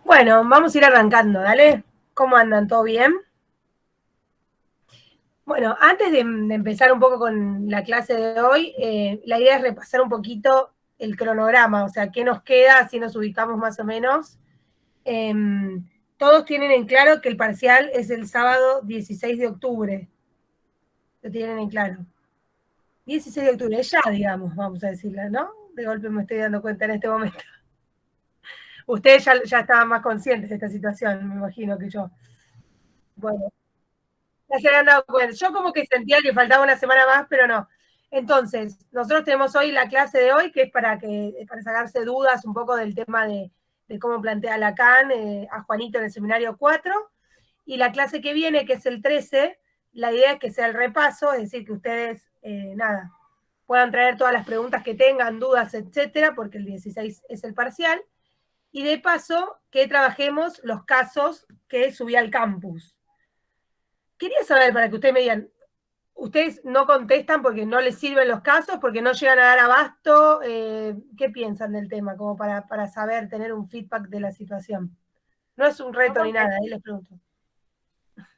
Bueno, vamos a ir arrancando, ¿dale? ¿Cómo andan? ¿Todo bien? Bueno, antes de empezar un poco con la clase de hoy, la idea es repasar un poquito el cronograma, o sea, qué nos queda, así nos ubicamos más o menos. Eh, Todos tienen en claro que el parcial es el sábado 16 de octubre. Lo tienen en claro. 16 de octubre, ya, digamos, vamos a decirlo, ¿no? De golpe me estoy dando cuenta en este momento. Ustedes ya estaban más conscientes de esta situación, me imagino que yo. Bueno, ya se habían dado cuenta. Yo como que sentía que faltaba una semana más, pero no. Entonces, nosotros tenemos hoy la clase de hoy, que es para sacarse dudas un poco del tema de cómo plantea Lacan a Juanito en el seminario 4. Y la clase que viene, que es el 13, la idea es que sea el repaso, es decir, que ustedes, nada, puedan traer todas las preguntas que tengan, dudas, etcétera, porque el 16 es el parcial. Y de paso, que trabajemos los casos que subí al campus. Quería saber, para que ustedes me digan, ¿ustedes no contestan porque no les sirven los casos, porque no llegan a dar abasto? ¿Qué piensan del tema? Como para saber, tener un feedback de la situación. No es un Yo reto ni nada, contesté, ahí les pregunto.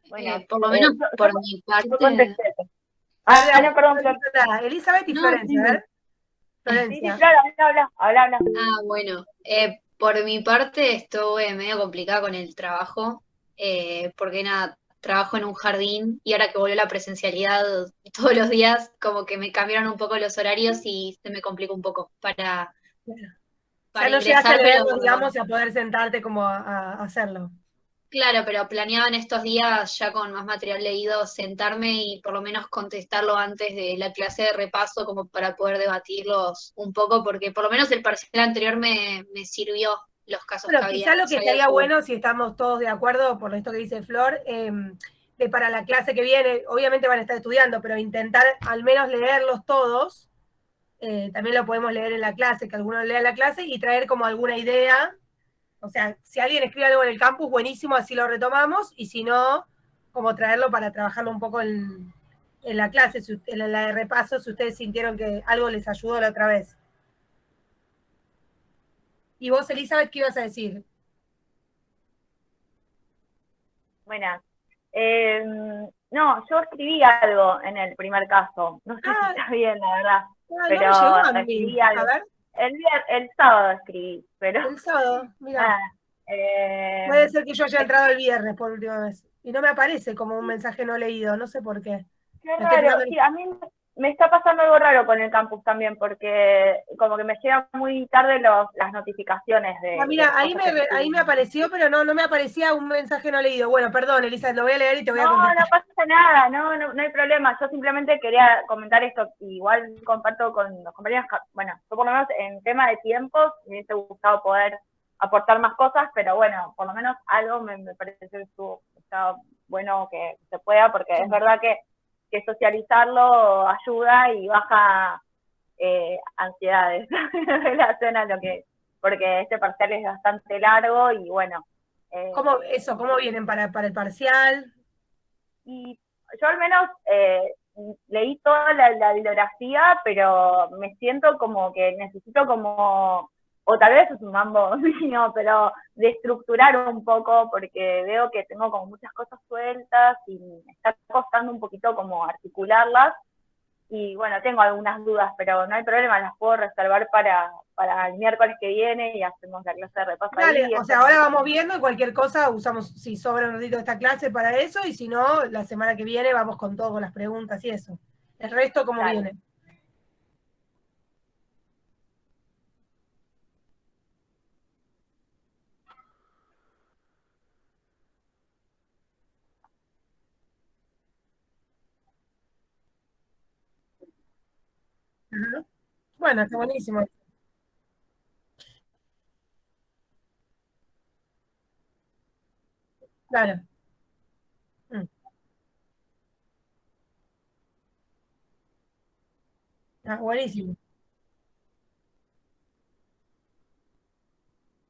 bueno, Por lo menos por mi yo parte, contesté. Perdón, No, perdón, no Flor. digo nada. Elizabeth y no, Florencia, a sí. ver. Sí, Florencia. Flor, habla. Bueno, por mi parte estuve medio complicada con el trabajo, porque nada, trabajo en un jardín y ahora que volvió la presencialidad todos los días, como que me cambiaron un poco los horarios y se me complica un poco O sea, para no llegaste a ingresar, pero leerlo, digamos, y a poder sentarte como a hacerlo. claro, pero planeaba en estos días ya con más material leído sentarme y por lo menos contestarlo antes de la clase de repaso como para poder debatirlos un poco, porque por lo menos el parcial anterior me sirvió los casos Bueno, quizá lo que se había estaría subido. bueno, si estamos todos de acuerdo por esto que dice Flor, de para la clase que viene, obviamente van a estar estudiando, pero intentar al menos leerlos todos. También lo podemos leer en la clase, que alguno lea la clase y traer como alguna idea. O sea, si alguien escribe algo en el campus, buenísimo, así lo retomamos, y si no, como traerlo para trabajarlo un poco en la clase, en la de repaso, si ustedes sintieron que algo les ayudó la otra vez. Y vos, Elizabeth, ¿qué ibas a decir? Buenas. No, yo escribí algo en el primer caso. No sé si Ah, está bien, la verdad. no me llegó Pero a mí. escribí A algo. ver, El sábado escribí, pero el sábado, mira. nada. Eh, Puede ser que yo haya entrado el viernes por última vez. Y no me aparece como un mensaje no leído, no sé por qué. Qué Me estoy raro, fijando en... sí, a mí me está pasando algo raro con el campus también, porque como que me llegan muy tarde las notificaciones Ah, de mira, las cosas que se ahí me escriben. apareció, pero no me aparecía un mensaje no leído. Bueno, perdón, Elisa, lo voy a leer y te voy No, a no contestar. pasa nada, no hay problema. Yo simplemente quería comentar esto, igual comparto con los compañeros, bueno, yo por lo menos en tema de tiempos me hubiese gustado poder aportar más cosas, pero bueno, por lo menos algo me parece que está bueno que se pueda, porque Sí. es verdad que socializarlo ayuda y baja ansiedades en relación a lo que, porque este parcial es bastante largo y bueno. ¿Cómo vienen para el parcial? Y yo al menos leí toda la bibliografía, pero me siento como que necesito como, o tal vez es un mambo mío, pero de estructurar un poco, porque veo que tengo como muchas cosas sueltas y me está costando un poquito como articularlas. Y bueno, tengo algunas dudas, pero no hay problema, las puedo reservar para el miércoles que viene y hacemos la clase de repaso Dale, ahí, o eso sea, no hay ahora vamos problema. viendo y cualquier cosa usamos, si sobra un ratito de esta clase para eso, y si no, la semana que viene vamos con todo, con las preguntas y eso. El resto, ¿cómo Dale. viene? Ajá. Bueno, está buenísimo. Claro. Mm. Ah, buenísimo.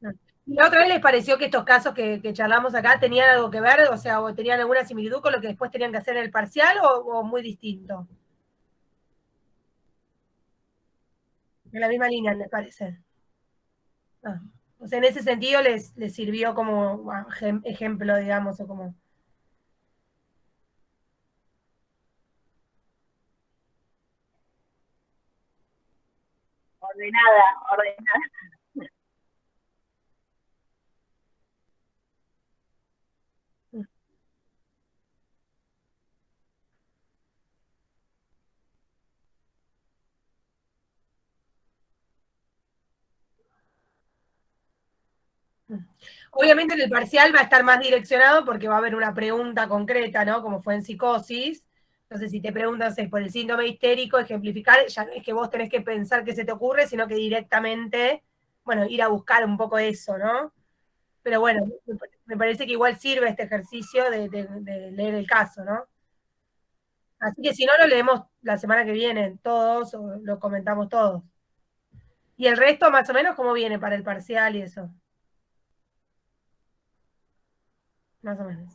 Ah. ¿Y la otra vez les pareció que estos casos que charlamos acá tenían algo que ver, o sea, o tenían alguna similitud con lo que después tenían que hacer en el parcial o muy distinto? En la misma línea, me parece. Ah. O sea, en ese sentido les sirvió como ejemplo, digamos, o como... Ordenada, ordenada. Obviamente en el parcial va a estar más direccionado porque va a haber una pregunta concreta, ¿no? Como fue en psicosis. Entonces, si te preguntas por el síndrome histérico, ejemplificar, ya no es que vos tenés que pensar qué se te ocurre, sino que directamente, bueno, ir a buscar un poco eso, ¿no? Pero bueno, me parece que igual sirve este ejercicio de leer el caso, ¿no? Así que si no, lo leemos la semana que viene, todos, o lo comentamos todos. Y el resto, más o menos, ¿cómo viene para el parcial y eso? Más o menos.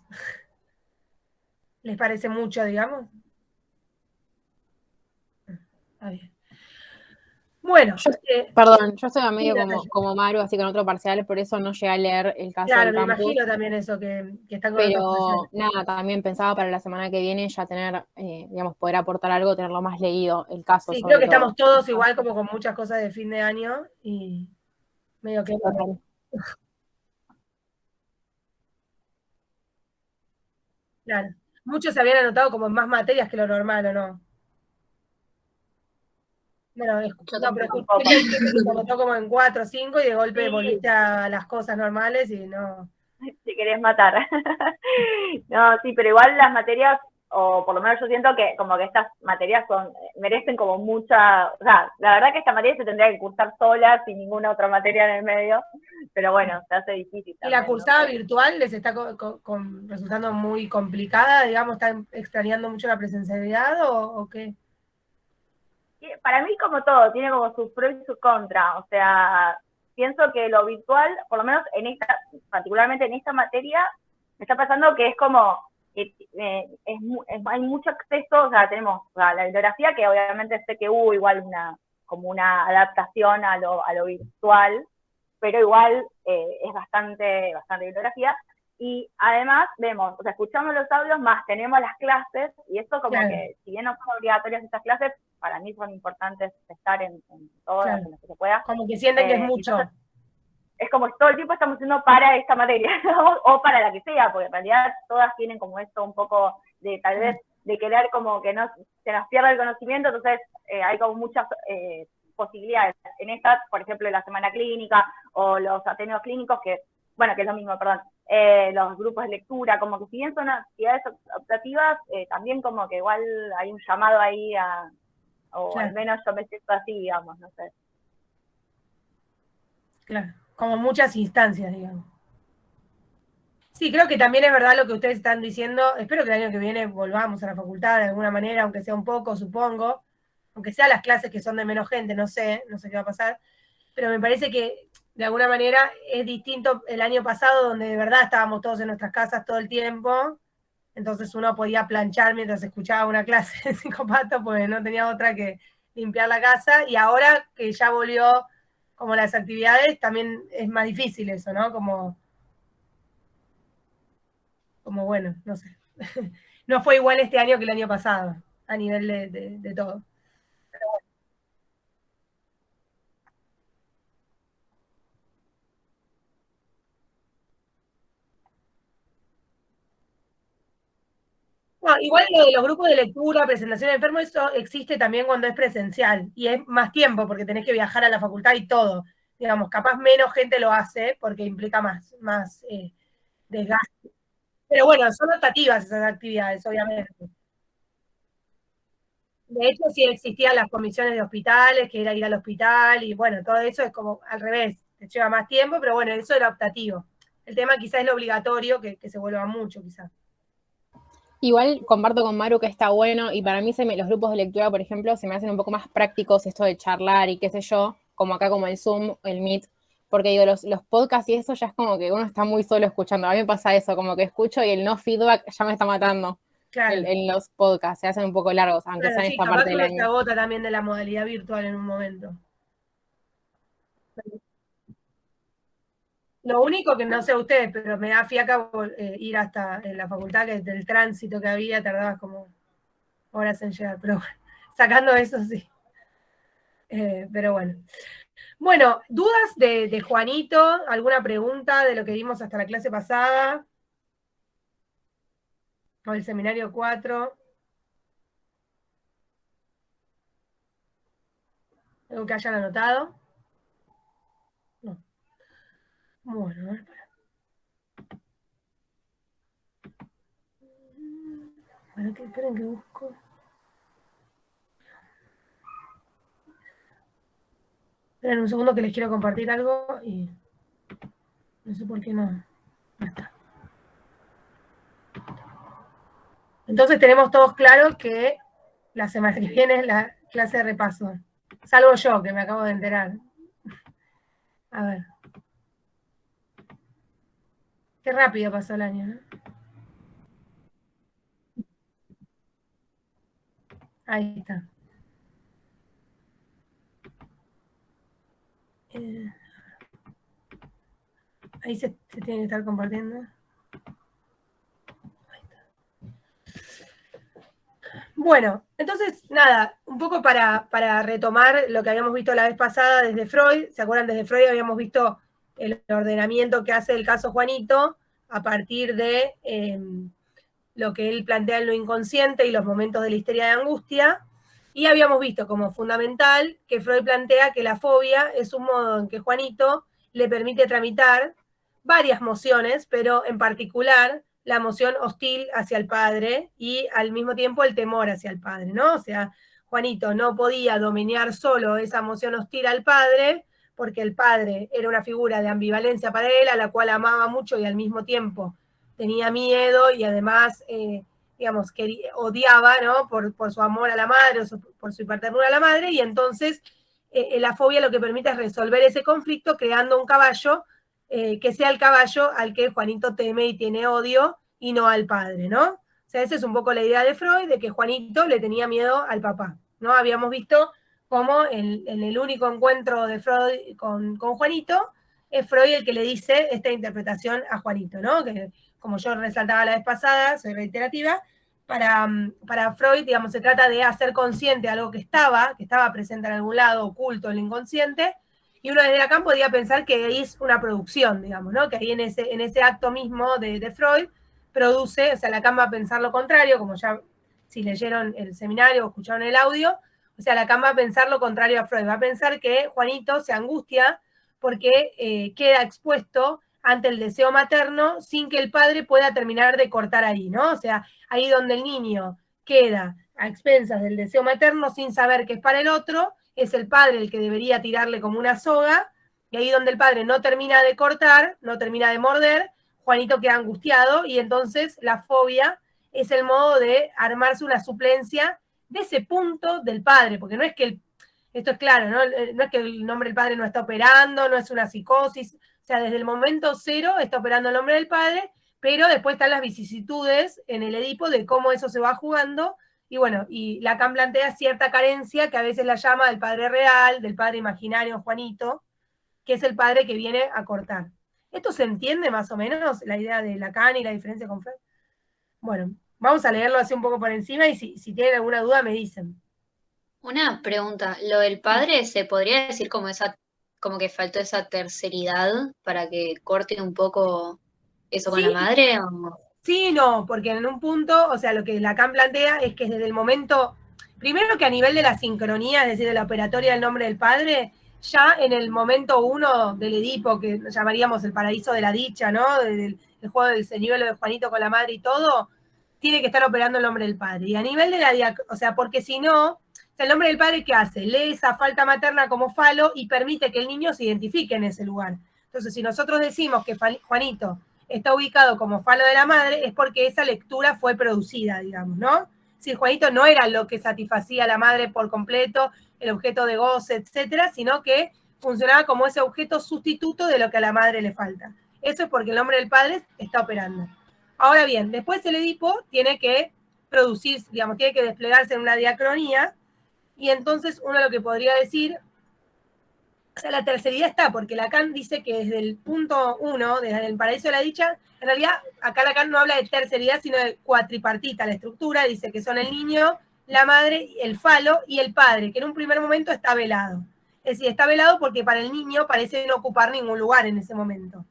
¿Les parece mucho, digamos? Está bien. Bueno, Perdón, yo estoy a sí, medio como Maru, así con otro parcial, por eso no llegué a leer el caso claro, del me campus. imagino también eso, que están con otros Pero parciales. nada, también pensaba para la semana que viene ya tener, digamos, poder aportar algo, tenerlo más leído, el caso Sí, creo sobre que todo. estamos todos igual como con muchas cosas de fin de año y medio que... Total. Claro. Muchos se habían anotado como en más materias que lo normal, ¿o no? Bueno, Yo no, pero tampoco. escuché gente que se anotó como en 4 o 5 y de golpe Sí, volviste a las cosas normales y no... si querés matar. No, sí, pero igual las materias, o por lo menos yo siento que como que estas materias merecen como mucha, o sea, la verdad que esta materia se tendría que cursar sola, sin ninguna otra materia en el medio, pero bueno, se hace difícil ¿Y la también, cursada no sé. virtual les está resultando muy complicada, digamos, están extrañando mucho la presencialidad o qué? Para mí, como todo, tiene como sus pros y sus contras. O sea, pienso que lo virtual, por lo menos en esta, particularmente en esta materia, me está pasando que es como que hay mucho acceso, o sea, tenemos la bibliografía, que obviamente sé que hubo igual como una adaptación a lo virtual, pero igual es bastante bibliografía. Y además vemos, o sea, escuchamos los audios, más tenemos las clases, y esto como Claro, que, si bien no son obligatorias estas clases, para mí son importantes estar en todas, claro. en las que se pueda. Como que sienten que es mucho. Entonces, es como que todo el tiempo estamos haciendo para esta materia, o para la que sea, porque en realidad todas tienen como esto un poco de, tal vez, de querer como que no se nos pierda el conocimiento, entonces hay como muchas posibilidades. En esta, por ejemplo, la semana clínica, o los ateneos clínicos, que, bueno, que es lo mismo, perdón, los grupos de lectura, como que si bien son actividades optativas, también como que igual hay un llamado ahí o Claro, al menos yo me siento así, digamos, no sé. claro. Como muchas instancias, digamos. Sí, creo que también es verdad lo que ustedes están diciendo. Espero que el año que viene volvamos a la facultad de alguna manera, aunque sea un poco, supongo. Aunque sea las clases que son de menos gente, no sé qué va a pasar. Pero me parece que de alguna manera es distinto el año pasado, donde de verdad estábamos todos en nuestras casas todo el tiempo. Entonces uno podía planchar mientras escuchaba una clase de psicopata, porque no tenía otra que limpiar la casa. Y ahora que ya volvió como las actividades, también es más difícil eso, ¿no? Como bueno, no sé. No fue igual este año que el año pasado, a nivel de todo. No, igual lo de los grupos de lectura, presentación de enfermos, eso existe también cuando es presencial. Y es más tiempo porque tenés que viajar a la facultad y todo. Digamos, capaz menos gente lo hace porque implica más desgaste. Pero bueno, son optativas esas actividades, obviamente. De hecho, sí existían las comisiones de hospitales, que era ir al hospital, y bueno, todo eso es como al revés, te lleva más tiempo, pero bueno, eso era optativo. El tema quizás es lo obligatorio, que se vuelva mucho, quizás. Igual comparto con Maru que está bueno y para mí los grupos de lectura, por ejemplo, se me hacen un poco más prácticos esto de charlar y qué sé yo, como acá como el Zoom, el Meet, porque digo, los podcasts y eso ya es como que uno está muy solo escuchando. A mí me pasa eso, como que escucho y el no feedback ya me está matando. Claro. En los podcasts se hacen un poco largos, aunque Claro, sean sí, esta capaz parte que del uno se año. agota también de la modalidad virtual en un momento. Lo único que no sé ustedes, pero me da fiaca ir hasta en la facultad, que del tránsito que había, tardabas como horas en llegar, pero bueno, sacando eso sí. Pero bueno. Bueno, ¿dudas de Juanito? ¿Alguna pregunta de lo que vimos hasta la clase pasada? O el seminario 4. ¿Algo que hayan anotado? No. Bueno, a ver, bueno, esperen que busco. Esperen un segundo que les quiero compartir algo y no sé por qué no está. Entonces tenemos todos claro que la semana que viene es la clase de repaso. Salvo yo, que me acabo de enterar. A ver. Qué rápido pasó el año, ¿no? Ahí está. Ahí se tiene que estar compartiendo. Ahí está. Bueno, entonces, nada, un poco para retomar lo que habíamos visto la vez pasada desde Freud. ¿Se acuerdan? Desde Freud habíamos visto el ordenamiento que hace el caso Juanito a partir de lo que él plantea en lo inconsciente y los momentos de la histeria de angustia. Y habíamos visto como fundamental que Freud plantea que la fobia es un modo en que Juanito le permite tramitar varias mociones, pero en particular la emoción hostil hacia el padre y al mismo tiempo el temor hacia el padre, ¿no? O sea, Juanito no podía dominar solo esa emoción hostil al padre, porque el padre era una figura de ambivalencia para él, a la cual amaba mucho y al mismo tiempo tenía miedo y además, digamos, que odiaba, ¿no? Por su amor a la madre, o por su hiperdernura a la madre, y entonces la fobia lo que permite es resolver ese conflicto creando un caballo que sea el caballo al que Juanito teme y tiene odio, y no al padre, ¿no? O sea, esa es un poco la idea de Freud, de que Juanito le tenía miedo al papá, ¿no? Habíamos visto cómo en el único encuentro de Freud con Juanito, es Freud el que le dice esta interpretación a Juanito, ¿no? Que, como yo resaltaba la vez pasada, soy reiterativa, para Freud, digamos, se trata de hacer consciente algo que estaba presente en algún lado, oculto en el inconsciente, y uno desde Lacan podía pensar que ahí es una producción, digamos, ¿no? Que ahí en ese acto mismo de Freud produce, o sea, Lacan va a pensar lo contrario, como ya si leyeron el seminario o escucharon el audio, o sea, Lacan va a pensar lo contrario a Freud, va a pensar que Juanito se angustia porque queda expuesto ante el deseo materno sin que el padre pueda terminar de cortar ahí, ¿no? O sea, ahí donde el niño queda a expensas del deseo materno sin saber que es para el otro, es el padre el que debería tirarle como una soga, y ahí donde el padre no termina de cortar, no termina de morder, Juanito queda angustiado, y entonces la fobia es el modo de armarse una suplencia de ese punto del padre, porque no es que esto es claro, ¿no? No es que el nombre del padre no está operando, no es una psicosis, o sea, desde el momento cero está operando el nombre del padre, pero después están las vicisitudes en el Edipo de cómo eso se va jugando, y bueno, y Lacan plantea cierta carencia que a veces la llama del padre real, del padre imaginario Juanito, que es el padre que viene a cortar. ¿Esto se entiende más o menos, la idea de Lacan y la diferencia con Freud? Bueno, vamos a leerlo así un poco por encima y si tienen alguna duda me dicen. Una pregunta, ¿lo del padre se podría decir como que faltó esa terceridad para que corte un poco eso con la Sí, madre? ¿O? sí, no, porque en un punto, o sea, lo que Lacan plantea es que desde el momento, primero que a nivel de la sincronía, es decir, de la operatoria del nombre del padre, ya en el momento uno del Edipo, que llamaríamos el paraíso de la dicha, ¿no? El juego del señuelo de Juanito con la madre y todo, tiene que estar operando el nombre del padre. Y a nivel de o sea, porque si no, o sea, el nombre del padre, ¿qué hace? Lee esa falta materna como falo y permite que el niño se identifique en ese lugar. Entonces, si nosotros decimos que Juanito está ubicado como falo de la madre, es porque esa lectura fue producida, digamos, ¿no? Si Juanito no era lo que satisfacía a la madre por completo, el objeto de goce, etcétera, sino que funcionaba como ese objeto sustituto de lo que a la madre le falta. Eso es porque el nombre del padre está operando. Ahora bien, después el Edipo tiene que producir, digamos, tiene que desplegarse en una diacronía, y entonces uno lo que podría decir O sea, la terceridad está, porque Lacan dice que desde el punto 1, desde el paraíso de la dicha, en realidad acá Lacan no habla de terceridad, sino de cuatripartita, la estructura, dice que son el niño, la madre, el falo y el padre, que en un primer momento está velado. Es decir, está velado porque para el niño parece no ocupar ningún lugar en ese momento.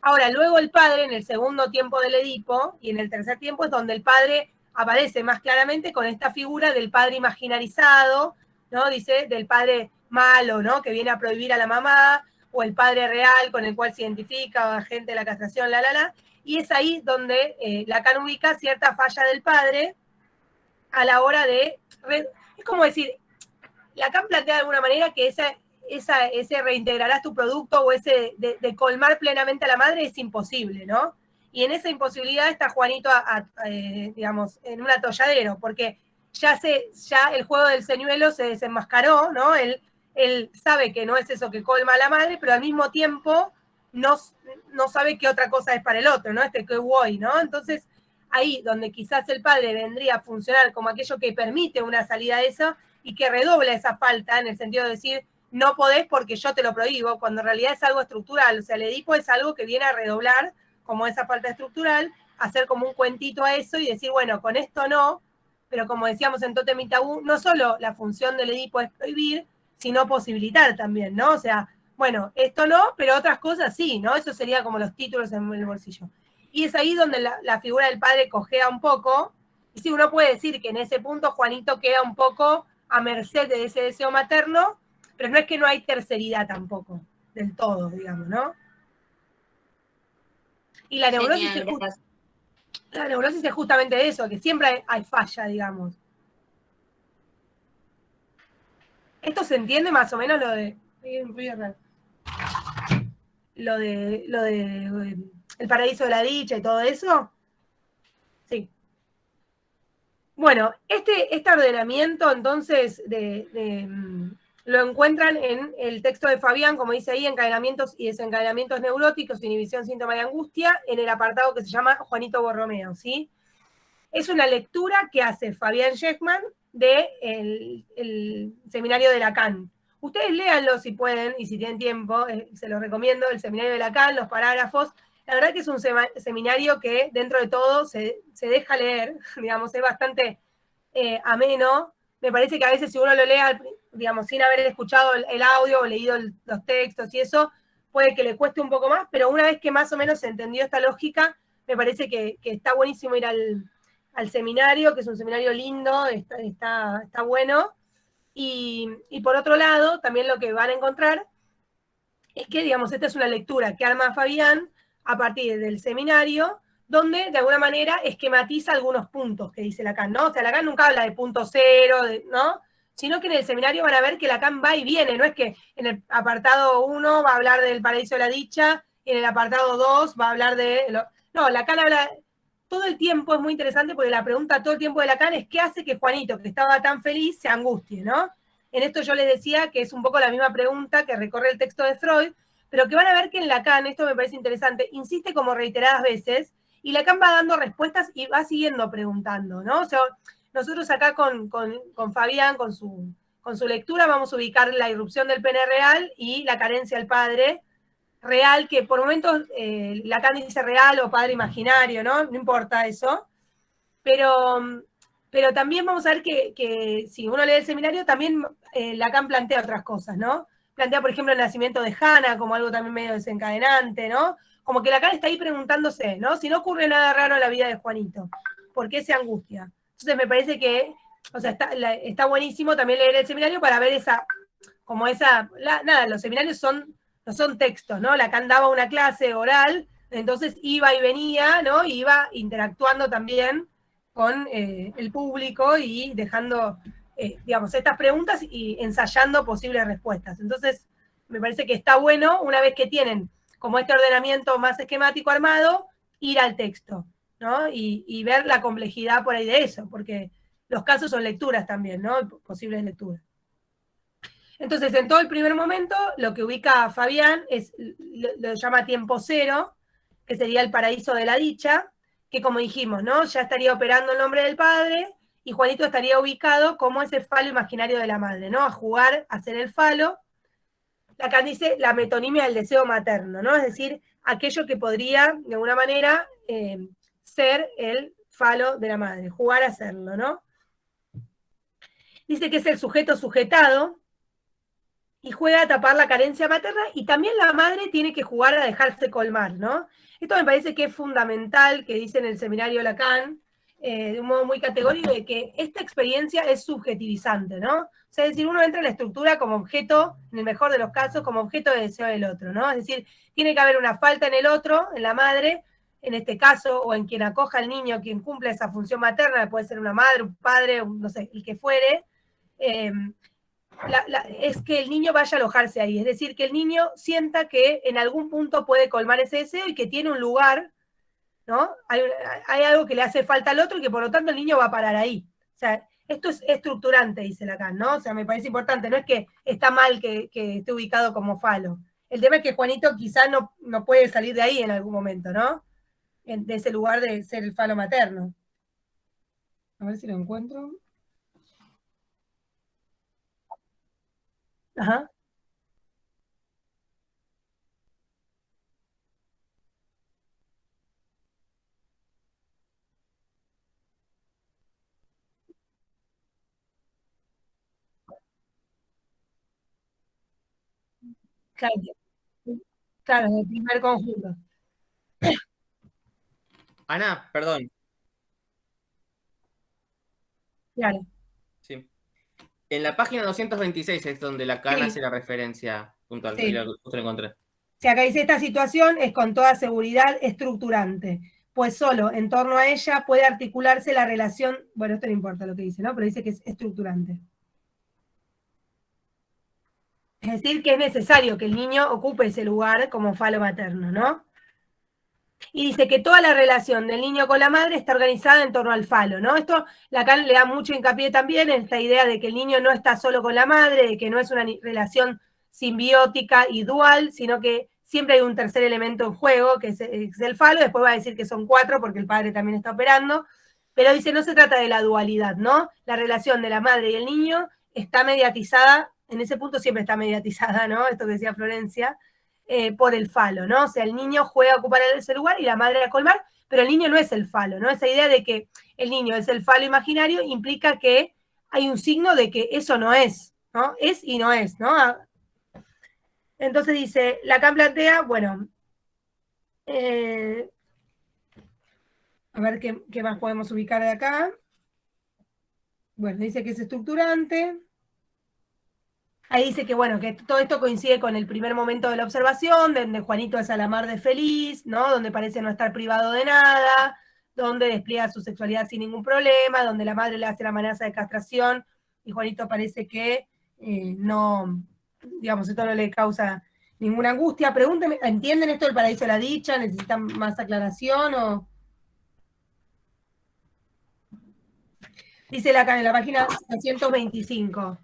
Ahora, luego el padre, en el segundo tiempo del Edipo, y en el tercer tiempo es donde el padre aparece más claramente con esta figura del padre imaginarizado, ¿no? Dice, del padre malo, ¿no? Que viene a prohibir a la mamá, o el padre real con el cual se identifica, o agente de la castración, y es ahí donde Lacan ubica cierta falla del padre a la hora de... Es como decir, Lacan plantea de alguna manera que ese reintegrarás tu producto o ese de colmar plenamente a la madre es imposible, ¿no? Y en esa imposibilidad está Juanito, digamos, en un atolladero, porque ya el juego del señuelo se desenmascaró, ¿no? Él sabe que no es eso que colma a la madre, pero al mismo tiempo no sabe qué otra cosa es para el otro, ¿no? Que voy, ¿no? Entonces, ahí donde quizás el padre vendría a funcionar como aquello que permite una salida de eso y que redobla esa falta, en el sentido de decir, no podés porque yo te lo prohíbo, cuando en realidad es algo estructural. O sea, el Edipo es algo que viene a redoblar como esa falta estructural, hacer como un cuentito a eso y decir, bueno, con esto no, pero como decíamos en Tótem y Tabú, no solo la función del Edipo es prohibir, sino posibilitar también, ¿no? O sea, bueno, esto no, pero otras cosas sí, ¿no? Eso sería como los títulos en el bolsillo. Y es ahí donde la figura del padre cojea un poco, y sí, uno puede decir que en ese punto Juanito queda un poco a merced de ese deseo materno, pero no es que no hay terceridad tampoco, del todo, digamos, ¿no? Y la neurosis, es justamente eso, que siempre hay falla, digamos. ¿Esto se entiende más o menos lo de el paraíso de la dicha y todo eso? Sí. Bueno, este ordenamiento entonces lo encuentran en el texto de Fabián, como dice ahí, encadenamientos y desencadenamientos neuróticos, inhibición, síntoma y angustia, en el apartado que se llama Juanito Borromeo, ¿sí? Es una lectura que hace Fabián Sheckman del seminario de Lacan. Ustedes léanlo si pueden y si tienen tiempo, se los recomiendo, el seminario de Lacan, los parágrafos. La verdad que es un seminario que dentro de todo se deja leer, digamos, es bastante ameno. Me parece que a veces si uno lo lea, digamos, sin haber escuchado el audio o leído los textos y eso, puede que le cueste un poco más, pero una vez que más o menos se entendió esta lógica, me parece que está buenísimo ir al seminario, que es un seminario lindo, está bueno. Y por otro lado, también lo que van a encontrar es que, digamos, esta es una lectura que arma Fabián a partir del seminario, donde de alguna manera esquematiza algunos puntos que dice Lacan, ¿no? O sea, Lacan nunca habla de punto cero, ¿no? Sino que en el seminario van a ver que Lacan va y viene, no es que en el apartado 1 va a hablar del paraíso de la dicha, y en el apartado 2 va a hablar no, Lacan habla todo el tiempo, es muy interesante porque la pregunta todo el tiempo de Lacan es ¿qué hace que Juanito, que estaba tan feliz, se angustie, ¿no? En esto yo les decía que es un poco la misma pregunta que recorre el texto de Freud, pero que van a ver que en Lacan, esto me parece interesante, insiste como reiteradas veces, y Lacan va dando respuestas y va siguiendo preguntando, ¿no? O sea, nosotros acá con Fabián, con su lectura, vamos a ubicar la irrupción del pene real y la carencia del padre real, que por momentos Lacan dice real o padre imaginario, ¿no? No importa eso, pero también vamos a ver que si uno lee el seminario, también Lacan plantea otras cosas, ¿no? Plantea, por ejemplo, el nacimiento de Hannah como algo también medio desencadenante, ¿no? Como que Lacan está ahí preguntándose, ¿no? Si no ocurre nada raro en la vida de Juanito, ¿por qué se angustia? Entonces me parece que, o sea, está buenísimo también leer el seminario para ver nada, los seminarios no son textos, ¿no? Lacan daba una clase oral, entonces iba y venía, ¿no? Y iba interactuando también con el público y dejando, digamos, estas preguntas y ensayando posibles respuestas. Entonces, me parece que está bueno, una vez que tienen como este ordenamiento más esquemático armado, ir al texto, ¿no? Y ver la complejidad por ahí de eso, porque los casos son lecturas también, ¿no? Posibles lecturas. Entonces, en todo el primer momento, lo que ubica Fabián lo llama tiempo cero, que sería el paraíso de la dicha, que como dijimos, ¿no? Ya estaría operando el nombre del padre, y Juanito estaría ubicado como ese falo imaginario de la madre, ¿no? A jugar, a ser el falo, Lacan dice la metonimia del deseo materno, ¿no? Es decir, aquello que podría, de alguna manera, ser el falo de la madre, jugar a serlo, ¿no? Dice que es el sujeto sujetado y juega a tapar la carencia materna, y también la madre tiene que jugar a dejarse colmar, ¿no? Esto me parece que es fundamental, que dice en el seminario Lacan, de un modo muy categórico, de que esta experiencia es subjetivizante, ¿no? O sea, es decir, uno entra en la estructura como objeto, en el mejor de los casos, como objeto de deseo del otro, ¿no? Es decir, tiene que haber una falta en el otro, en la madre, en este caso, o en quien acoja al niño, quien cumple esa función materna, puede ser una madre, un padre, no sé, el que fuere, es que el niño vaya a alojarse ahí, es decir, que el niño sienta que en algún punto puede colmar ese deseo y que tiene un lugar, ¿no? Hay algo que le hace falta al otro y que por lo tanto el niño va a parar ahí. O sea, esto es estructurante, dice Lacan, ¿no? O sea, me parece importante, no es que está mal que esté ubicado como falo. El tema es que Juanito quizás no puede salir de ahí en algún momento, ¿no? De ese lugar de ser el falo materno. A ver si lo encuentro. Ajá. Claro, claro, el primer conjunto. Ana, perdón. Claro. Sí. En la página 226 es donde Lacan Sí. hace la referencia puntual. Sí. Justo lo encontré. Si acá dice, esta situación es con toda seguridad estructurante, pues solo en torno a ella puede articularse la relación, bueno, esto no importa lo que dice, ¿no? Pero dice que es estructurante. Es decir, que es necesario que el niño ocupe ese lugar como falo materno, ¿no? Y dice que toda la relación del niño con la madre está organizada en torno al falo, ¿no? Esto Lacan le da mucho hincapié también en esta idea de que el niño no está solo con la madre, de que no es una relación simbiótica y dual, sino que siempre hay un tercer elemento en juego, que es el falo. Después va a decir que son 4 porque el padre también está operando, pero dice, no se trata de la dualidad, ¿no? La relación de la madre y el niño está mediatizada, en ese punto siempre está mediatizada, ¿no? Esto que decía Florencia, por el falo, ¿no? O sea, el niño juega a ocupar ese lugar y la madre a colmar, pero el niño no es el falo, ¿no? Esa idea de que el niño es el falo imaginario implica que hay un signo de que eso no es, ¿no? Es y no es, ¿no? Entonces dice, Lacan plantea, bueno, a ver qué más podemos ubicar de acá. Bueno, dice que es estructurante. Ahí dice que, bueno, que todo esto coincide con el primer momento de la observación, donde Juanito es a la mar de feliz, ¿no? Donde parece no estar privado de nada, donde despliega su sexualidad sin ningún problema, donde la madre le hace la amenaza de castración y Juanito parece que no, digamos, esto no le causa ninguna angustia. Pregúntenme, ¿entienden esto del paraíso de la dicha? ¿Necesitan más aclaración o...? Dice Lacan en la página 225.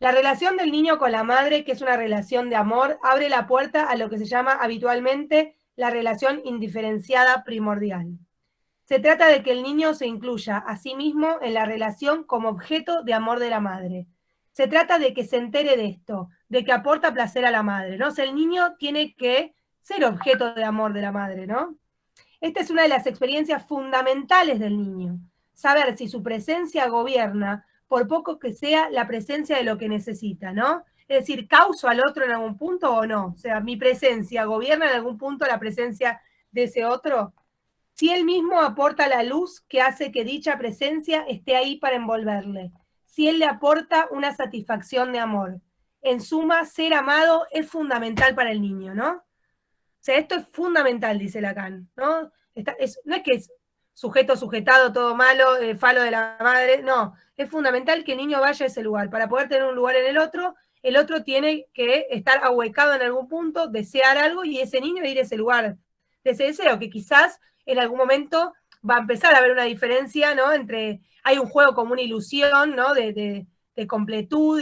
La relación del niño con la madre, que es una relación de amor, abre la puerta a lo que se llama habitualmente la relación indiferenciada primordial. Se trata de que el niño se incluya a sí mismo en la relación como objeto de amor de la madre. Se trata de que se entere de esto, de que aporta placer a la madre, ¿no? O sea, el niño tiene que ser objeto de amor de la madre, ¿no? Esta es una de las experiencias fundamentales del niño. Saber si su presencia gobierna, por poco que sea, la presencia de lo que necesita, ¿no? Es decir, ¿causo al otro en algún punto o no? O sea, ¿mi presencia gobierna en algún punto la presencia de ese otro? Si él mismo aporta la luz que hace que dicha presencia esté ahí para envolverle. Si él le aporta una satisfacción de amor. En suma, ser amado es fundamental para el niño, ¿no? O sea, esto es fundamental, dice Lacan, ¿no? No es que es sujeto, sujetado, todo malo, falo de la madre, no. Es fundamental que el niño vaya a ese lugar. Para poder tener un lugar en el otro tiene que estar ahuecado en algún punto, desear algo y ese niño ir a ese lugar de ese deseo, que quizás en algún momento va a empezar a haber una diferencia, ¿no? Hay un juego como una ilusión, ¿no? De completud,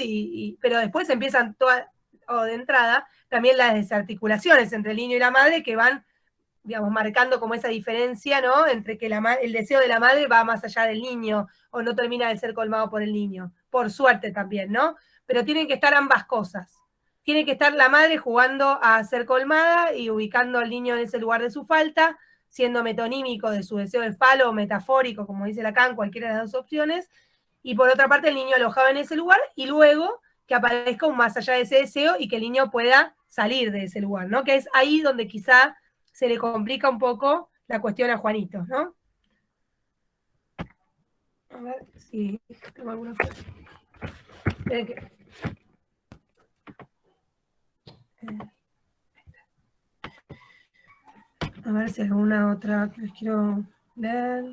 pero después empiezan todas, o de entrada, también las desarticulaciones entre el niño y la madre que van, digamos, marcando como esa diferencia, ¿no? Entre que el deseo de la madre va más allá del niño o no termina de ser colmado por el niño. Por suerte también, ¿no? Pero tienen que estar ambas cosas. tiene que estar la madre jugando a ser colmada y ubicando al niño en ese lugar de su falta, siendo metonímico de su deseo de falo o metafórico, como dice Lacan, cualquiera de las dos opciones, y por otra parte el niño alojado en ese lugar, y luego que aparezca un más allá de ese deseo y que el niño pueda salir de ese lugar, ¿no? Que es ahí donde quizá se le complica un poco la cuestión a Juanito, ¿no? A ver si tengo alguna cosa. A ver si hay alguna otra que les quiero leer.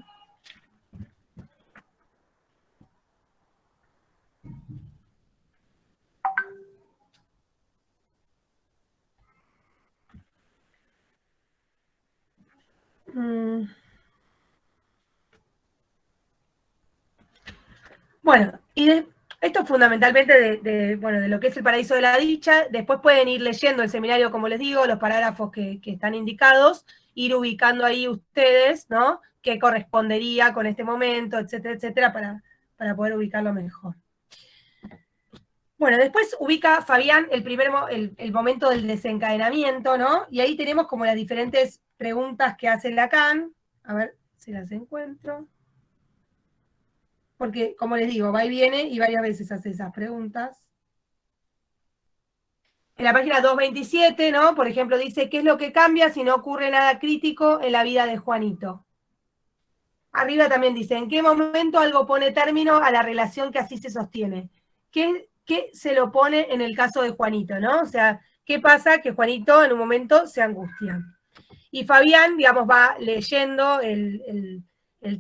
Bueno, esto fundamentalmente de lo que es el paraíso de la dicha. Después pueden ir leyendo el seminario, como les digo, los parágrafos que están indicados, ir ubicando ahí ustedes, ¿no? Qué correspondería con este momento, etcétera, etcétera, para poder ubicarlo mejor. Bueno, después ubica Fabián el momento del desencadenamiento, ¿no? Y ahí tenemos como las diferentes preguntas que hace Lacan. A ver si las encuentro. Porque, como les digo, va y viene y varias veces hace esas preguntas. En la página 227, ¿no? Por ejemplo, dice, ¿qué es lo que cambia si no ocurre nada crítico en la vida de Juanito? Arriba también dice, ¿en qué momento algo pone término a la relación que así se sostiene? ¿Qué se lo pone en el caso de Juanito, ¿no? O sea, ¿qué pasa? Que Juanito en un momento se angustia. Y Fabián, digamos, va leyendo el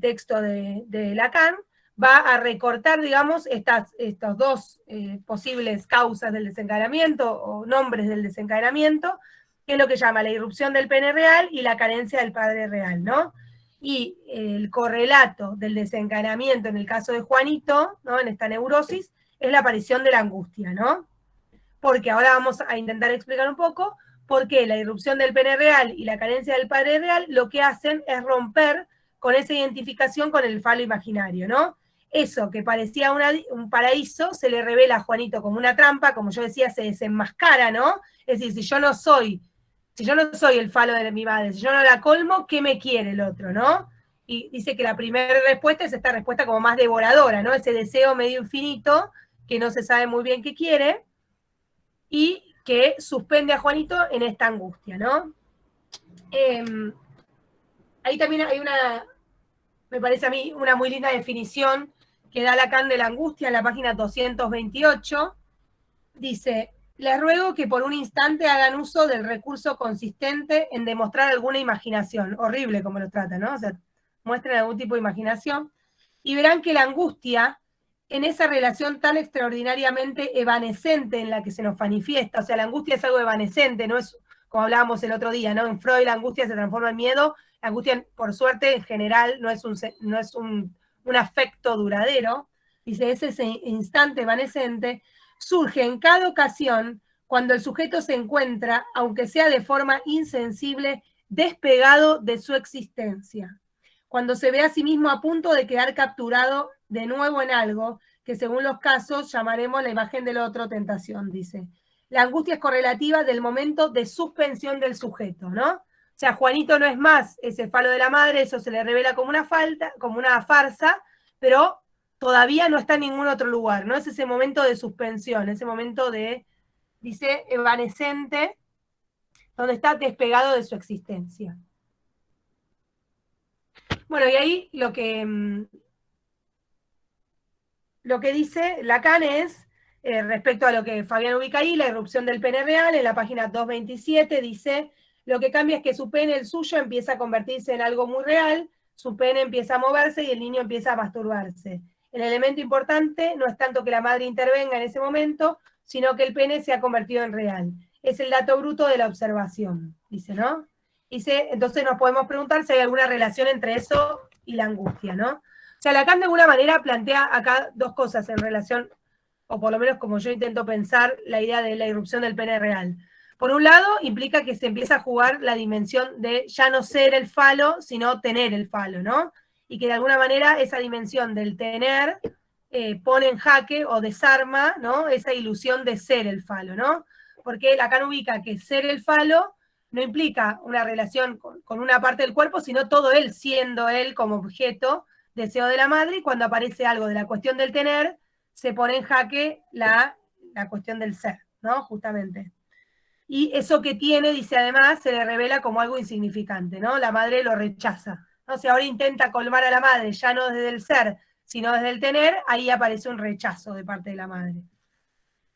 texto de Lacan, va a recortar, digamos, estas dos posibles causas del desencadenamiento o nombres del desencadenamiento, que es lo que llama la irrupción del pene real y la carencia del padre real, ¿no? Y el correlato del desencadenamiento en el caso de Juanito, ¿no? En esta neurosis, es la aparición de la angustia, ¿no? Porque ahora vamos a intentar explicar un poco por qué la irrupción del pene real y la carencia del padre real lo que hacen es romper con esa identificación con el falo imaginario, ¿no? Eso que parecía un paraíso se le revela a Juanito como una trampa, como yo decía, se desenmascara, ¿no? Es decir, si yo no soy el falo de mi madre, si yo no la colmo, ¿qué me quiere el otro, no? Y dice que la primera respuesta es esta respuesta como más devoradora, ¿no? Ese deseo medio infinito que no se sabe muy bien qué quiere y que suspende a Juanito en esta angustia, ¿no? Ahí también hay me parece a mí, una muy linda definición que da Lacan de la angustia en la página 228. Dice, les ruego que por un instante hagan uso del recurso consistente en demostrar alguna imaginación. Horrible como lo trata, ¿no? O sea, muestren algún tipo de imaginación y verán que la angustia, en esa relación tan extraordinariamente evanescente en la que se nos manifiesta, o sea, la angustia es algo evanescente, no es como hablábamos el otro día, ¿no? En Freud la angustia se transforma en miedo, la angustia, por suerte, en general, no es un afecto duradero. Dice, ese instante evanescente surge en cada ocasión cuando el sujeto se encuentra, aunque sea de forma insensible, despegado de su existencia. Cuando se ve a sí mismo a punto de quedar capturado de nuevo en algo, que según los casos llamaremos la imagen del otro, tentación, dice. La angustia es correlativa del momento de suspensión del sujeto, ¿no? O sea, Juanito no es más ese falo de la madre, eso se le revela como una farsa, pero todavía no está en ningún otro lugar, ¿no? Es ese momento de suspensión, ese momento de, dice, evanescente, donde está despegado de su existencia. Bueno, y ahí lo que dice Lacan es, respecto a lo que Fabián ubica ahí, la irrupción del pene real, en la página 227 dice, lo que cambia es que su pene, el suyo, empieza a convertirse en algo muy real, su pene empieza a moverse y el niño empieza a masturbarse. El elemento importante no es tanto que la madre intervenga en ese momento, sino que el pene se ha convertido en real. Es el dato bruto de la observación, dice, ¿no? Dice, entonces nos podemos preguntar si hay alguna relación entre eso y la angustia, ¿no? O sea, Lacan de alguna manera plantea acá dos cosas en relación, o por lo menos como yo intento pensar, la idea de la irrupción del pene real. Por un lado, implica que se empieza a jugar la dimensión de ya no ser el falo, sino tener el falo, ¿no? Y que de alguna manera esa dimensión del tener pone en jaque o desarma, ¿no? Esa ilusión de ser el falo, ¿no? porque Lacan ubica que ser el falo no implica una relación con una parte del cuerpo, sino todo él siendo él como objeto, deseo de la madre, y cuando aparece algo de la cuestión del tener, se pone en jaque la cuestión del ser, ¿no? Justamente. Y eso que tiene, dice además, se le revela como algo insignificante, ¿no? La madre lo rechaza, ¿no? Si ahora intenta colmar a la madre, ya no desde el ser, sino desde el tener, ahí aparece un rechazo de parte de la madre.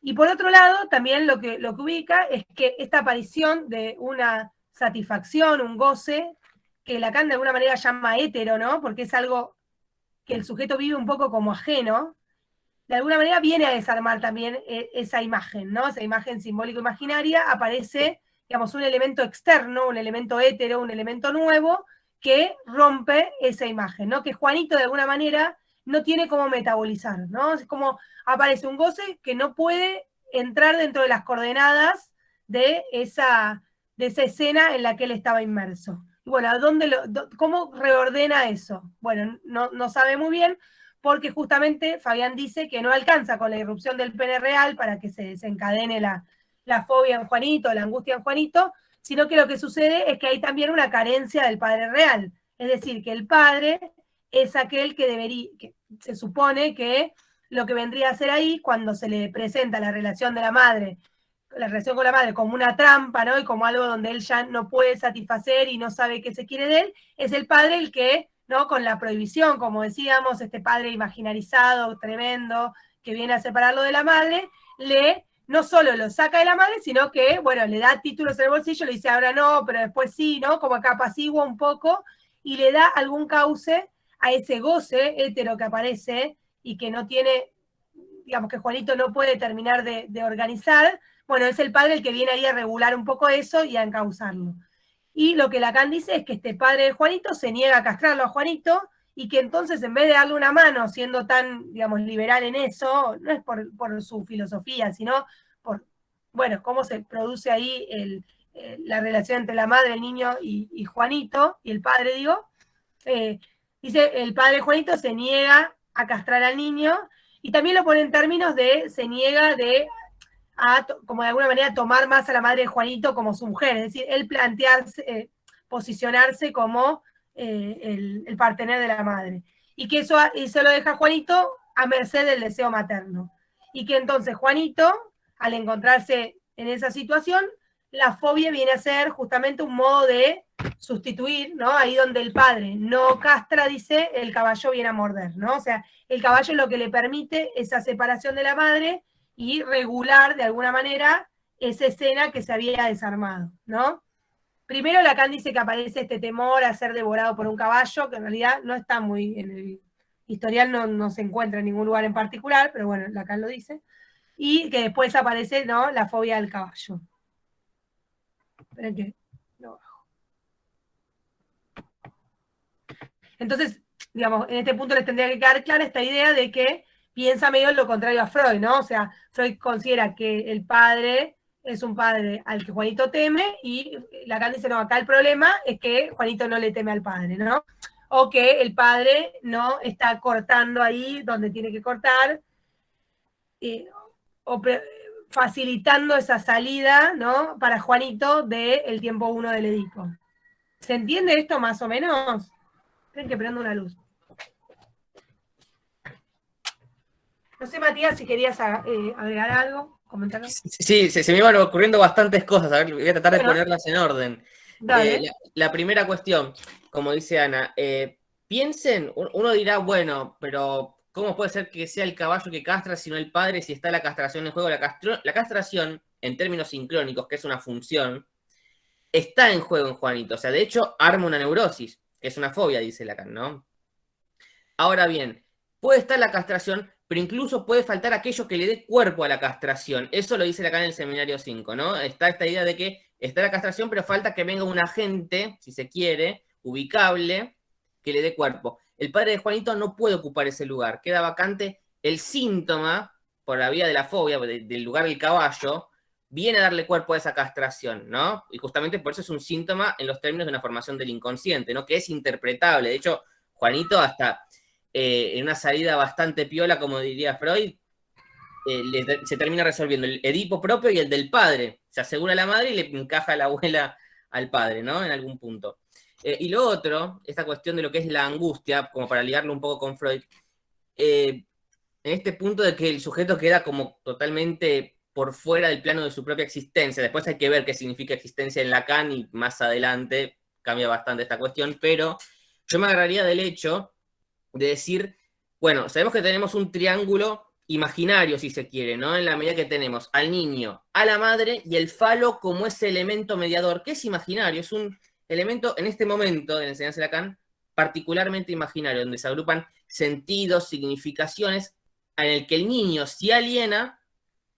Y por otro lado, también lo que ubica es que esta aparición de una satisfacción, un goce, que Lacan de alguna manera llama hétero, ¿no? Porque es algo que el sujeto vive un poco como ajeno, de alguna manera viene a desarmar también esa imagen, ¿no? Esa imagen simbólico-imaginaria, aparece, digamos, un elemento externo, un elemento hétero, un elemento nuevo, que rompe esa imagen, ¿no? Que Juanito de alguna manera no tiene cómo metabolizar, ¿no? Es como aparece un goce que no puede entrar dentro de las coordenadas de esa escena en la que él estaba inmerso. Y bueno, ¿cómo reordena eso? Bueno, no sabe muy bien, porque justamente Fabián dice que no alcanza con la irrupción del pene real para que se desencadene la fobia en Juanito, la angustia en Juanito, sino que lo que sucede es que hay también una carencia del padre real. Es decir, que el padre es aquel que se supone que lo que vendría a ser ahí, cuando se le presenta la relación de la madre, la relación con la madre como una trampa, ¿no? Y como algo donde él ya no puede satisfacer y no sabe qué se quiere de él, es el padre el que, ¿no? Con la prohibición, como decíamos, este padre imaginarizado, tremendo, que viene a separarlo de la madre, no solo lo saca de la madre, sino que, bueno, le da títulos en el bolsillo, le dice ahora no, pero después sí, ¿no? Como acá apacigua un poco, y le da algún cauce a ese goce hétero que aparece y que no tiene, digamos que Juanito no puede terminar de organizar. Bueno, es el padre el que viene ahí a regular un poco eso y a encauzarlo. Y lo que Lacan dice es que este padre de Juanito se niega a castrarlo a Juanito, y que entonces en vez de darle una mano, siendo tan, digamos, liberal en eso, no es por su filosofía, sino por, bueno, cómo se produce ahí la relación entre la madre, el niño y Juanito, y el padre, digo, dice, el padre Juanito se niega a castrar al niño, y también lo pone en términos de, se niega como de alguna manera tomar más a la madre de Juanito como su mujer, es decir, él posicionarse como el partener de la madre. Y que eso lo deja a Juanito a merced del deseo materno. Y que entonces Juanito, al encontrarse en esa situación, la fobia viene a ser justamente un modo de sustituir, ¿no? Ahí donde el padre no castra, dice, el caballo viene a morder, ¿no? O sea, el caballo es lo que le permite esa separación de la madre y regular de alguna manera esa escena que se había desarmado, ¿no? Primero Lacan dice que aparece este temor a ser devorado por un caballo, que en realidad no está muy en el historial, no se encuentra en ningún lugar en particular, pero bueno, Lacan lo dice, y que después aparece, ¿no?, la fobia al caballo. Esperen que lo bajo. Entonces, digamos, en este punto les tendría que quedar clara esta idea de que piensa medio lo contrario a Freud, ¿no? O sea, Freud considera que el padre es un padre al que Juanito teme, y Lacan dice, no, acá el problema es que Juanito no le teme al padre, ¿no? O que el padre no está cortando ahí donde tiene que cortar, facilitando esa salida, ¿no?, para Juanito del tiempo 1 del Edipo. ¿Se entiende esto más o menos? Tienen que prender una luz. No sé, Matías, si querías agregar algo, comentar. Sí, se me iban ocurriendo bastantes cosas. A ver, voy a tratar de ponerlas en orden. La primera cuestión, como dice Ana, piensen, uno dirá, bueno, pero ¿cómo puede ser que sea el caballo que castra sino el padre si está la castración en juego? La castración, en términos sincrónicos, que es una función, está en juego en Juanito. O sea, de hecho, arma una neurosis, que es una fobia, dice Lacan, ¿no? Ahora bien, puede estar la castración, pero incluso puede faltar aquello que le dé cuerpo a la castración. Eso lo dice Lacan en el seminario 5, ¿no? Está esta idea de que está la castración, pero falta que venga un agente, si se quiere, ubicable, que le dé cuerpo. El padre de Juanito no puede ocupar ese lugar. Queda vacante el síntoma, por la vía de la fobia, del lugar del caballo, viene a darle cuerpo a esa castración, ¿no? Y justamente por eso es un síntoma en los términos de una formación del inconsciente, ¿no? Que es interpretable. De hecho, Juanito hasta en una salida bastante piola, como diría Freud, se termina resolviendo el Edipo propio y el del padre. se asegura a la madre y le encaja a la abuela al padre, ¿no? En algún punto. Y lo otro, esta cuestión de lo que es la angustia, como para ligarlo un poco con Freud, en este punto de que el sujeto queda como totalmente por fuera del plano de su propia existencia. Después hay que ver qué significa existencia en Lacan y más adelante cambia bastante esta cuestión, pero yo me agarraría del hecho de decir, bueno, sabemos que tenemos un triángulo imaginario, si se quiere, ¿no? En la medida que tenemos al niño, a la madre y el falo como ese elemento mediador, que es imaginario, es un elemento en este momento de la enseñanza de Lacan particularmente imaginario, donde se agrupan sentidos, significaciones, en el que el niño se aliena,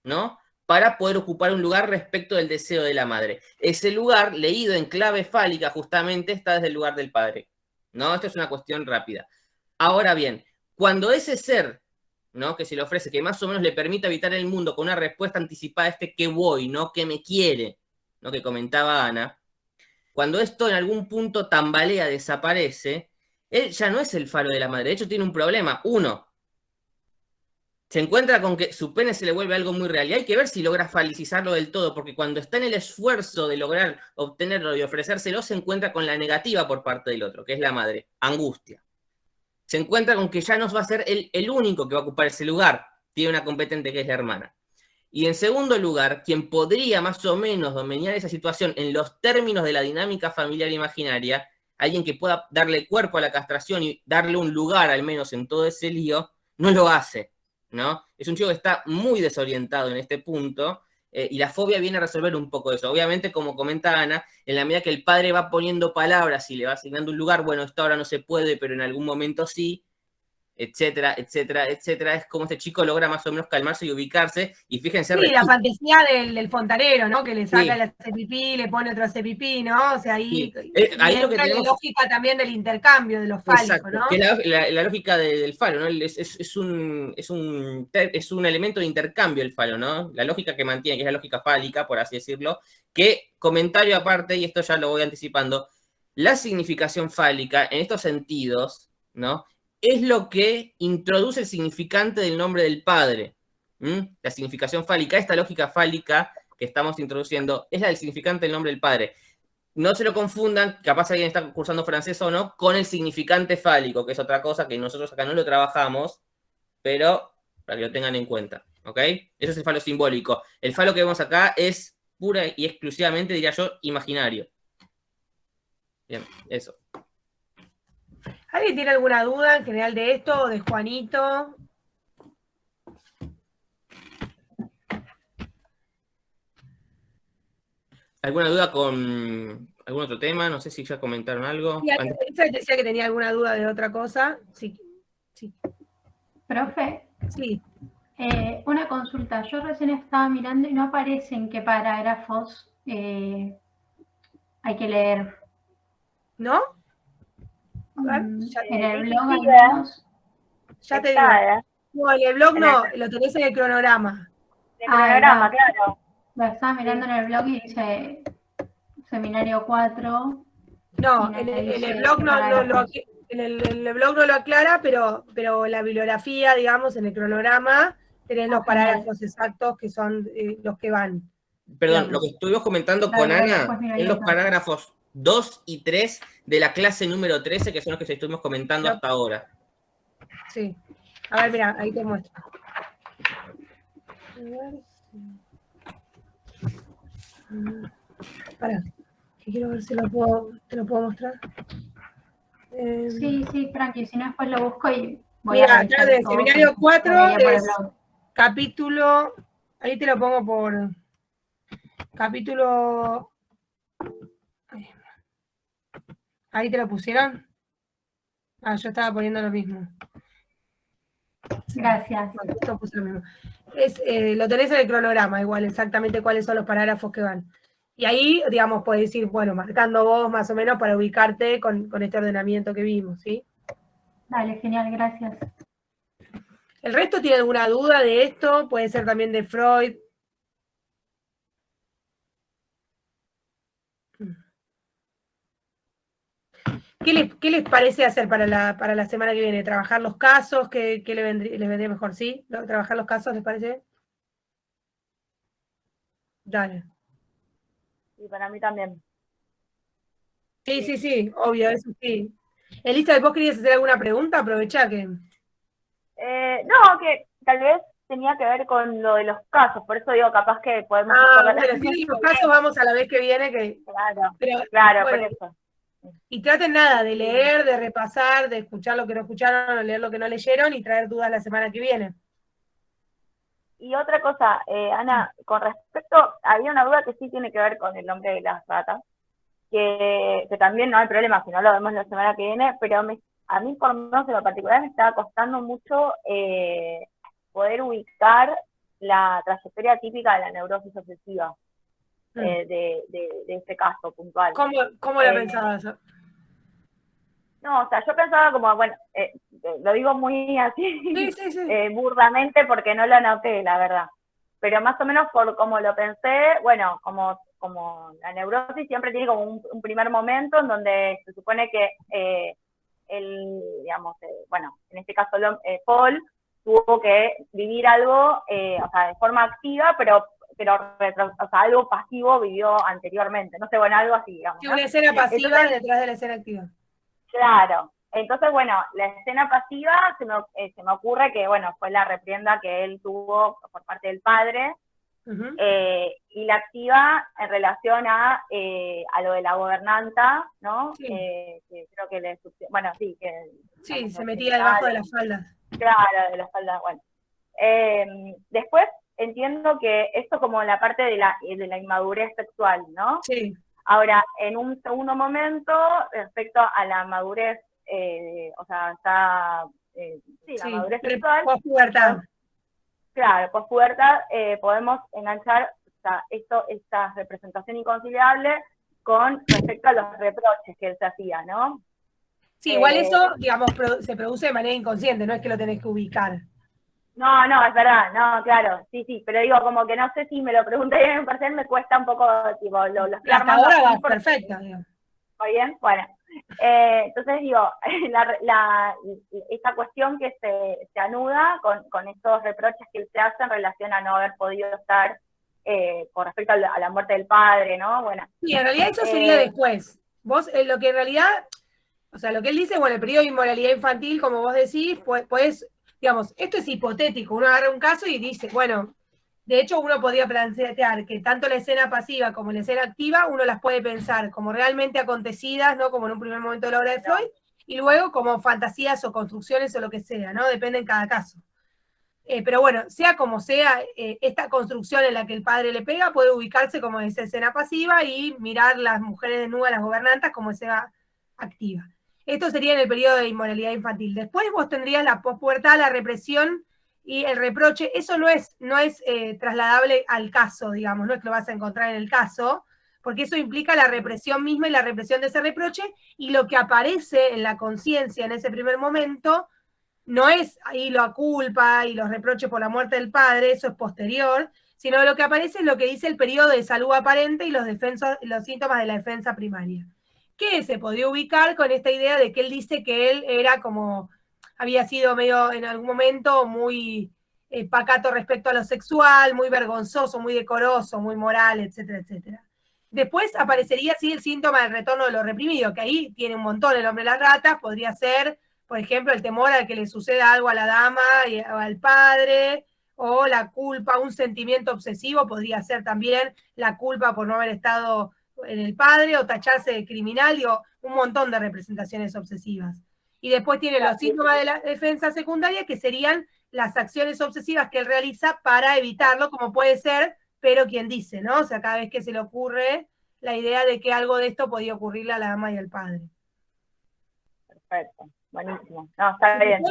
¿no? Para poder ocupar un lugar respecto del deseo de la madre. Ese lugar, leído en clave fálica, justamente, está desde el lugar del padre, ¿no? Esto es una cuestión rápida. Ahora bien, cuando ese ser, ¿no? Que se le ofrece, que más o menos le permite habitar el mundo con una respuesta anticipada a este que voy, ¿no? Que me quiere, ¿no? Que comentaba Ana, cuando esto en algún punto tambalea, desaparece, él ya no es el falo de la madre. De hecho, tiene un problema. Uno, se encuentra con que su pene se le vuelve algo muy real. Y hay que ver si logra falicizarlo del todo, porque cuando está en el esfuerzo de lograr obtenerlo y ofrecérselo, se encuentra con la negativa por parte del otro, que es la madre. Angustia. Se encuentra con que ya no va a ser el único que va a ocupar ese lugar. Tiene una competente que es la hermana. Y en segundo lugar, quien podría más o menos dominar esa situación en los términos de la dinámica familiar imaginaria, alguien que pueda darle cuerpo a la castración y darle un lugar al menos en todo ese lío, no lo hace, ¿no? Es un chico que está muy desorientado en este punto, y la fobia viene a resolver un poco eso. Obviamente, como comenta Ana, en la medida que el padre va poniendo palabras y le va asignando un lugar, bueno, esto ahora no se puede, pero en algún momento sí, etcétera, etcétera, etcétera, es como este chico logra más o menos calmarse y ubicarse, y fíjense... Sí, la fantasía del fontanero, ¿no? Que le saca Sí. el hace pipí, le pone otro hace pipí, ¿no? O sea, ahí, Sí. Ahí lo que entra tenemos... la lógica también del intercambio, de los fálicos, Exacto, ¿no? que la lógica del falo, ¿no? Es un elemento de intercambio el falo, ¿no? La lógica que mantiene, que es la lógica fálica, por así decirlo, que, comentario aparte, y esto ya lo voy anticipando, la significación fálica, en estos sentidos, ¿no? Es lo que introduce el significante del nombre del padre. La significación fálica, esta lógica fálica que estamos introduciendo, es la del significante del nombre del padre. No se lo confundan, capaz alguien está cursando francés o no, con el significante fálico, que es otra cosa que nosotros acá no lo trabajamos, pero para que lo tengan en cuenta, ¿ok? Eso es el falo simbólico. El falo que vemos acá es pura y exclusivamente, diría yo, imaginario. Bien, eso. ¿Alguien tiene alguna duda en general de esto o de Juanito? ¿Alguna duda con algún otro tema? No sé si ya comentaron algo. Sí, Elizabeth decía que tenía alguna duda de otra cosa. Sí. Sí. Profe, Sí. Una consulta. Yo recién estaba mirando y no aparece en qué parágrafos hay que leer. ¿No? En el blog al sí, menos. Ya te digo. No, en el blog no, lo tenés en el cronograma. El cronograma, claro. Lo estaba mirando en el blog y dice seminario 4. No, en el blog en el blog no lo aclara, pero la bibliografía, digamos, en el cronograma, tenés los parágrafos exactos que son los que van. Perdón, lo que estuvimos comentando con Ana en los parágrafos 2 y 3 de la clase número 13, que son los que estuvimos comentando hasta ahora. Sí. A ver, mira, ahí te muestro. A ver. Pará, que quiero ver si te lo puedo mostrar. Sí, tranqui, si no después lo busco y voy mira, a acá de seminario 4 es capítulo, ahí te lo pongo por capítulo, ahí te lo pusieron. Ah, yo estaba poniendo lo mismo. Gracias. Bueno, puse lo mismo. Lo tenés en el cronograma, igual, exactamente cuáles son los parágrafos que van. Y ahí, digamos, podés ir, bueno, marcando vos más o menos para ubicarte con este ordenamiento que vimos, ¿sí? Dale, genial, gracias. ¿El resto tiene alguna duda de esto? Puede ser también de Freud. ¿Qué les parece hacer para la semana que viene? ¿Trabajar los casos? ¿Qué les vendría mejor? ¿Sí? ¿Trabajar los casos les parece? Dale. Y para mí también. Sí, obvio, eso sí. Elizabeth, ¿vos querías hacer alguna pregunta? Aprovechá que... No, que tal vez tenía que ver con lo de los casos, por eso digo, capaz que podemos hacer bueno, sí, los casos vamos a la vez que viene, que... Claro, bueno, por eso. Y traten nada de leer, de repasar, de escuchar lo que no escucharon, o leer lo que no leyeron y traer dudas la semana que viene. Y otra cosa, Ana, con respecto, había una duda que sí tiene que ver con el nombre de las ratas, que también no hay problema si no lo vemos la semana que viene, pero a mí por lo menos en lo particular me estaba costando mucho poder ubicar la trayectoria típica de la neurosis obsesiva, de este caso puntual. ¿Cómo la pensabas? No, o sea, yo pensaba como, bueno, lo digo muy así, burdamente porque no lo anoté, la verdad. Pero más o menos por como lo pensé, bueno, como la neurosis siempre tiene como un primer momento en donde se supone que digamos, bueno, en este caso Paul tuvo que vivir algo, o sea, de forma activa, pero o sea, algo pasivo vivió anteriormente. No sé, bueno, algo así, digamos. Sí, una escena pasiva entonces, detrás de la escena activa. Claro. Entonces, bueno, la escena pasiva se me ocurre que, bueno, fue la reprienda que él tuvo por parte del padre, y la activa en relación a lo de la gobernanta, ¿no? Sí. Que creo que bueno, sí, que... Sí, se metía debajo de las faldas. Claro, de las faldas, bueno. Después entiendo que esto como la parte de la inmadurez sexual, ¿no? Sí. Ahora, en un segundo momento, respecto a la madurez, o sea, está, la madurez sexual. Pospubertad. Claro, pospubertad, podemos enganchar, o sea, esta representación inconciliable con respecto a los reproches que él se hacía, ¿no? Sí, igual eso, digamos, se produce de manera inconsciente, no es que lo tenés que ubicar. No, es verdad, no, claro, sí, pero digo, como que no sé si me lo preguntaría en parcial, me cuesta un poco, tipo, los hasta ahora va perfecto, digo. ¿Está bien? Bueno, entonces digo, esta cuestión que se anuda con estos reproches que él se hace en relación a no haber podido estar con respecto a la muerte del padre, ¿no? Bueno. Sí, en realidad eso sería después. Vos, lo que en realidad, o sea, lo que él dice, bueno, el periodo de inmoralidad infantil, como vos decís, pues digamos, esto es hipotético, uno agarra un caso y dice, bueno, de hecho uno podría plantear que tanto la escena pasiva como la escena activa, uno las puede pensar como realmente acontecidas, ¿no? Como en un primer momento de la obra de Freud, y luego como fantasías o construcciones o lo que sea, ¿no? Depende en cada caso. Pero bueno, sea como sea, esta construcción en la que el padre le pega puede ubicarse como esa escena pasiva y mirar las mujeres desnudas, las gobernantas, como escena activa. Esto sería en el periodo de inmoralidad infantil. Después vos tendrías la pospubertad, la represión y el reproche. Eso no es trasladable al caso, digamos, no es que lo vas a encontrar en el caso, porque eso implica la represión misma y la represión de ese reproche, y lo que aparece en la conciencia en ese primer momento no es ahí la culpa y los reproches por la muerte del padre, eso es posterior, sino lo que aparece es lo que dice el periodo de salud aparente y los síntomas de la defensa primaria. Que se podía ubicar con esta idea de que él dice que él era como, había sido medio en algún momento muy pacato respecto a lo sexual, muy vergonzoso, muy decoroso, muy moral, etcétera, etcétera. Después aparecería así el síntoma del retorno de lo reprimido, que ahí tiene un montón el hombre de las ratas, podría ser, por ejemplo, el temor a que le suceda algo a la dama y al padre, o la culpa, un sentimiento obsesivo, podría ser también la culpa por no haber estado en el padre, o tacharse de criminal, digo, un montón de representaciones obsesivas. Y después tiene los síntomas de la defensa secundaria, que serían las acciones obsesivas que él realiza para evitarlo, como puede ser, pero quien dice, ¿no? O sea, cada vez que se le ocurre la idea de que algo de esto podía ocurrirle a la dama y al padre. Perfecto, buenísimo. No, está bien.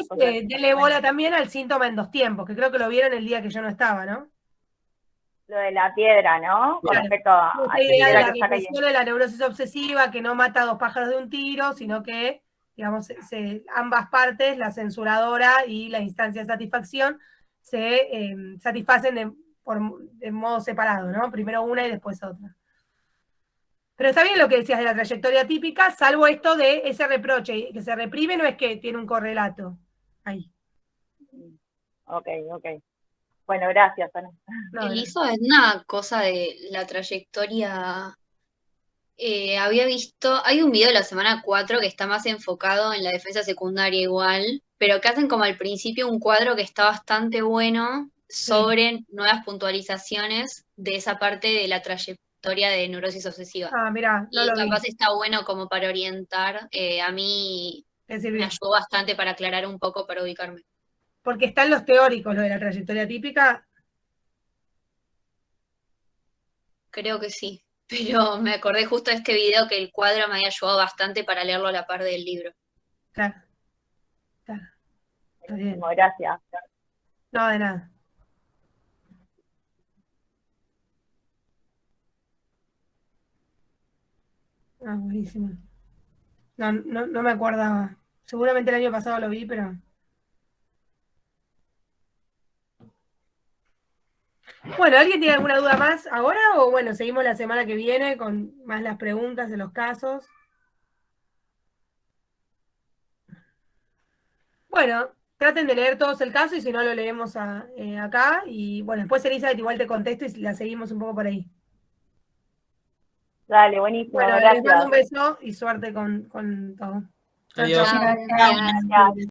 Dele bola también al síntoma en 2 tiempos, que creo que lo vieron el día que yo no estaba, ¿no? Lo de la piedra, ¿no? Con respecto a la idea de la represión de la neurosis obsesiva, que no mata a 2 pájaros de un tiro, sino que, digamos, ambas partes, la censuradora y la instancia de satisfacción, se satisfacen de modo separado, ¿no? Primero una y después otra. Pero está bien lo que decías de la trayectoria típica, salvo esto de ese reproche, que se reprime, no es que tiene un correlato. Ahí. Ok. Bueno, gracias, Ana. Elisa, es una cosa de la trayectoria Había visto, hay un video de la semana 4 que está más enfocado en la defensa secundaria igual, pero que hacen como al principio un cuadro que está bastante bueno sobre nuevas puntualizaciones de esa parte de la trayectoria de neurosis obsesiva. Ah, mira, no Y lo vi. capaz está bueno como para orientar. A mí ¿Qué me sirvió? ayudó bastante para aclarar un poco, para ubicarme. Porque están los teóricos, lo de la trayectoria típica. Creo que sí. Pero me acordé justo de este video que el cuadro me había ayudado bastante para leerlo a la par del libro. Claro, claro. Está bien. Buenísimo, gracias. No, de nada. Ah, buenísimo. No me acordaba. Seguramente el año pasado lo vi, pero. Bueno, ¿alguien tiene alguna duda más ahora? O bueno, seguimos la semana que viene con más las preguntas de los casos. Bueno, traten de leer todos el caso y si no lo leemos acá. Y bueno, después Elizabeth igual te contesto y la seguimos un poco por ahí. Dale, buenísimo, Bueno, les gracias. mando un beso y suerte con todo. Chau, Adiós. chau. Gracias. Gracias.